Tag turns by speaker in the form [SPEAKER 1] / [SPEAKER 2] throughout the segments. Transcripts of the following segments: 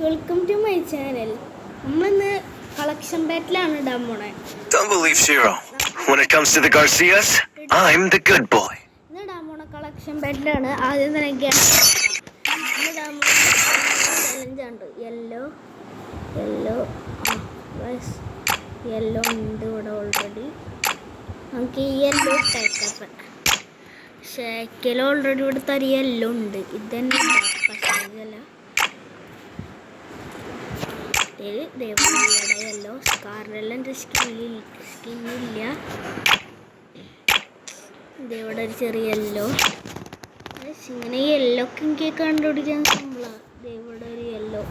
[SPEAKER 1] Welcome to my channel. നമ്മളിന്ന് collection ബാറ്റിലാണ് ഇടാൻ പോണേ.
[SPEAKER 2] Don't believe Shiro. When it comes to the Garcias, I'm the good boy.
[SPEAKER 1] ഇന്ന് ഇടാൻ പോണ കളക്ഷൻ ബാറ്റിലാണ്. ആദ്യം തന്നെ ഇടാൻ പോണ ചലഞ്ചാണ്ട്. യെല്ലോ ഉണ്ട് ഇവിടെ ഓൾറെഡി. നമുക്ക് ഈ യെല്ലോ ഇട്ടേക്കാം. ഷേക്കൽ ഓൾറെഡി ഇവിടെ തരി യെല്ലോ ഉണ്ട്. ഇതന്നെ പക്ഷേ യെല്ലോ സ്കാറിലെല്ലാം എൻ്റെ സ്കിന്നില്ല. ഇതേവിടെ ഒരു ചെറിയ യെല്ലോ. ഇങ്ങനെ യെല്ലോ ഒക്കെ എനിക്ക് കണ്ടുപിടിക്കാൻ സിമ്പിളാണ്. ഇതേവിടെ ഒരു യെല്ലോ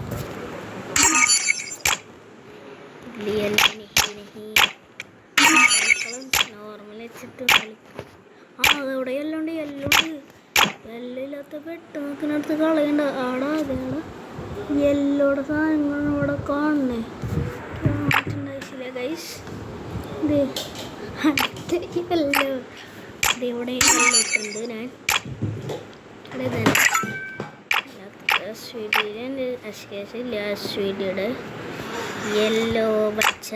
[SPEAKER 1] നോർമൽ വെച്ചിട്ട് കളിക്കും. അതവിടെ യെല്ലോ ഉണ്ട്. യെല്ലോ ഇല്ലാത്ത പെട്ടെന്ന് നോക്കിനടുത്ത് കളയണ്ട. ആടാ അതേടാ യെല്ലോടെ സാധനങ്ങൾ ഇവിടെ കാണണേ. ഗൈസ് യെല്ലോ ഇവിടെ യെല്ലോ ഇട്ടുണ്ട്. ഞാൻ സ്വീഡിയുടെ യെല്ലോ പച്ച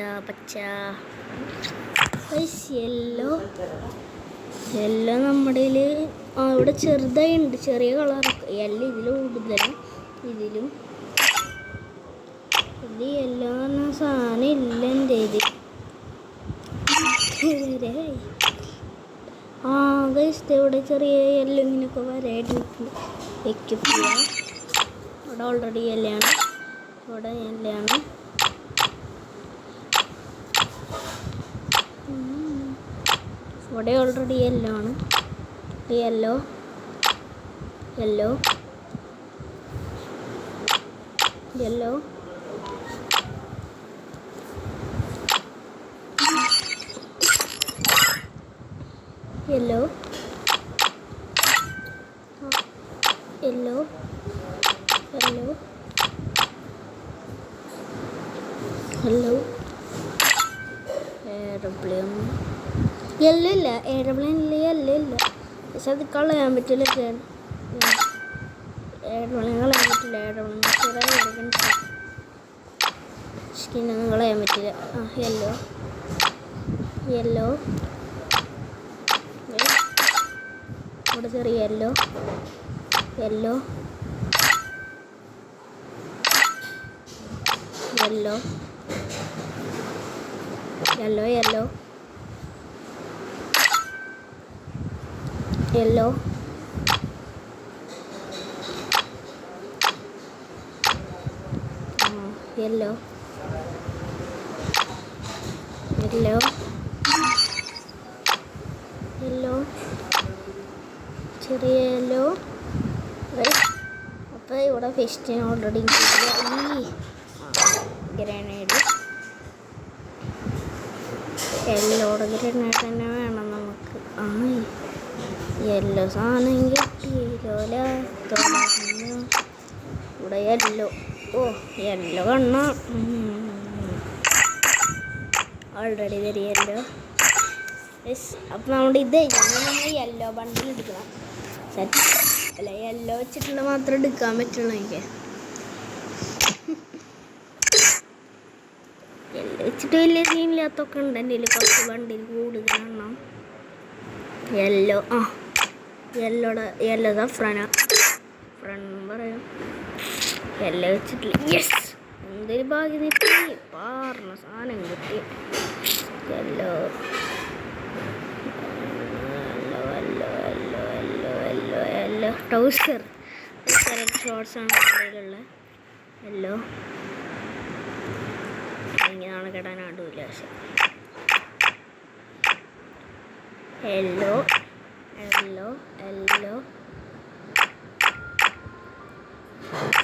[SPEAKER 1] യെല്ലോ നമ്മുടെ ഇവിടെ ചെറുതായി ഉണ്ട്. ചെറിയ കളറൊക്കെ യെല്ലോ ഇതിലും കൂടുതലും ഇതിലും ഇത് യെല്ലോ പറഞ്ഞ സാധനം ഇല്ല എൻ്റെ ഇത്. ഇവിടെ ചെറിയ യെല്ലോ ഇങ്ങനെയൊക്കെ വരായിട്ട് വെക്കില്ല. ഇവിടെ ഓൾറെഡി യെല്ലാണ്. ഇവിടെ യെല്ലാണ്. ഇവിടെ ഓൾറെഡി യെല്ലോ ആണ്. Yellow yellow yellow yellow yellow yellow yellow airplane yellow ഇല്ല. എയർപ്ലെയിനിൽ യെല്ലോ ഇല്ല. പക്ഷെ അത് കളയാൻ പറ്റില്ല. എയർപ്ലെയിൻ കളയാൻ പറ്റില്ല. എയർപ്ലെയിൻ സ്കിന്നൊന്നും കളയാൻ പറ്റില്ല. യെല്ലോ ഇവിടെ ചെറിയ yellow yellow yellow yellow yellow yellow yellow yellow yellow ചെറിയ യെല്ലോ. അപ്പോൾ ഇവിടെ ഫെസ്റ്റിന് ഓൾറെഡി ഗ്രനേഡ് യെല്ലോടെ ഗ്രനേഡ് തന്നെ വേണം നമുക്ക്. യെല്ലോ സാധനം കിട്ടിയില്ല. ഇവിടെ യെല്ലോ യെല്ലോ കണ്ണ ഓൾറെഡി തരിയല്ലോ. അപ്പം നമ്മുടെ ഇത് നമ്മൾ യെല്ലോ ബണ്ടിൽ എടുക്കണം. സെറ്റ് അല്ല യെല്ലോ വെച്ചിട്ടുള്ള മാത്രമേ എടുക്കാൻ പറ്റുള്ളൂ. എനിക്ക് യെല്ലോ വെച്ചിട്ട് വലിയ സീനില്ലാത്തൊക്കെ ഉണ്ട്. എൻ്റെ കുറച്ച് ബണ്ടിൽ കൂടുതലെണ്ണം യെല്ലോ യെല്ലോ സഫ്രാന പറയാം. യെല്ലോ വെച്ചിട്ടില്ല. യെസ് എന്തൊരു ഭാഗ്യം കിട്ടി. പാർന്ന സാധനം കിട്ടി. യെല്ലോ ട്രൗസർ ഷോർട്സ് ആണ് കടയിലുള്ള യെല്ലോ. ഇങ്ങനെയാണ് കിടാനാടില്ല. പക്ഷെ യെല്ലോ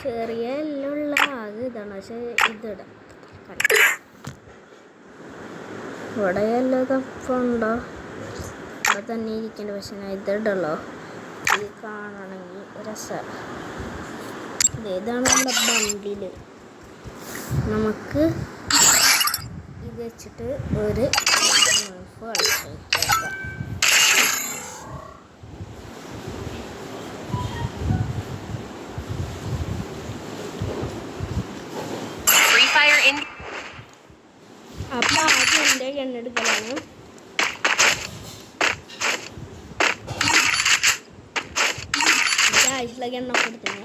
[SPEAKER 1] ചെറിയ യെല്ലോ ഉള്ള ആകെ ഇതാണ്. പക്ഷെ ഇതിടാം. ഇവിടെ യെല്ലോ തപ്പുണ്ടോ ഇവിടെ തന്നെ ഇരിക്കേണ്ട. പക്ഷെ ഞാൻ ഇതിടല്ലോ. ഇത് കാണണമെങ്കിൽ രസമാണ്. ഇതാണ് നമ്മുടെ ബണ്ടില്. നമുക്ക് ഇത് വെച്ചിട്ട് ഒരു കളിച്ചേക്കാം.
[SPEAKER 3] fire in.
[SPEAKER 1] അപ്പോൾ ആദ്യം എൻ്റെ എണ്ണെടുക്കലാണ്. ആയിട്ടുള്ള എണ്ണ കൊടുത്തില്ല.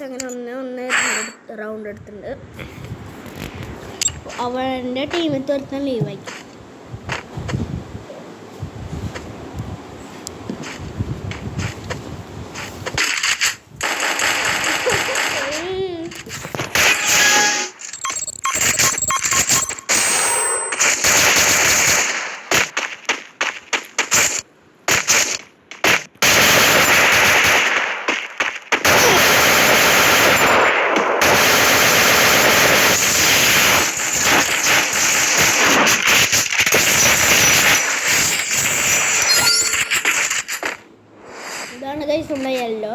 [SPEAKER 1] അങ്ങനെ ഒന്ന് റൗണ്ട് എടുത്തിട്ടുണ്ട്. അവൻ്റെ ടീമിൽ ഒരുത്തൻ ലീവായി. ഇതാണ് ഗൈസ് നമ്മുടെ യെല്ലോ.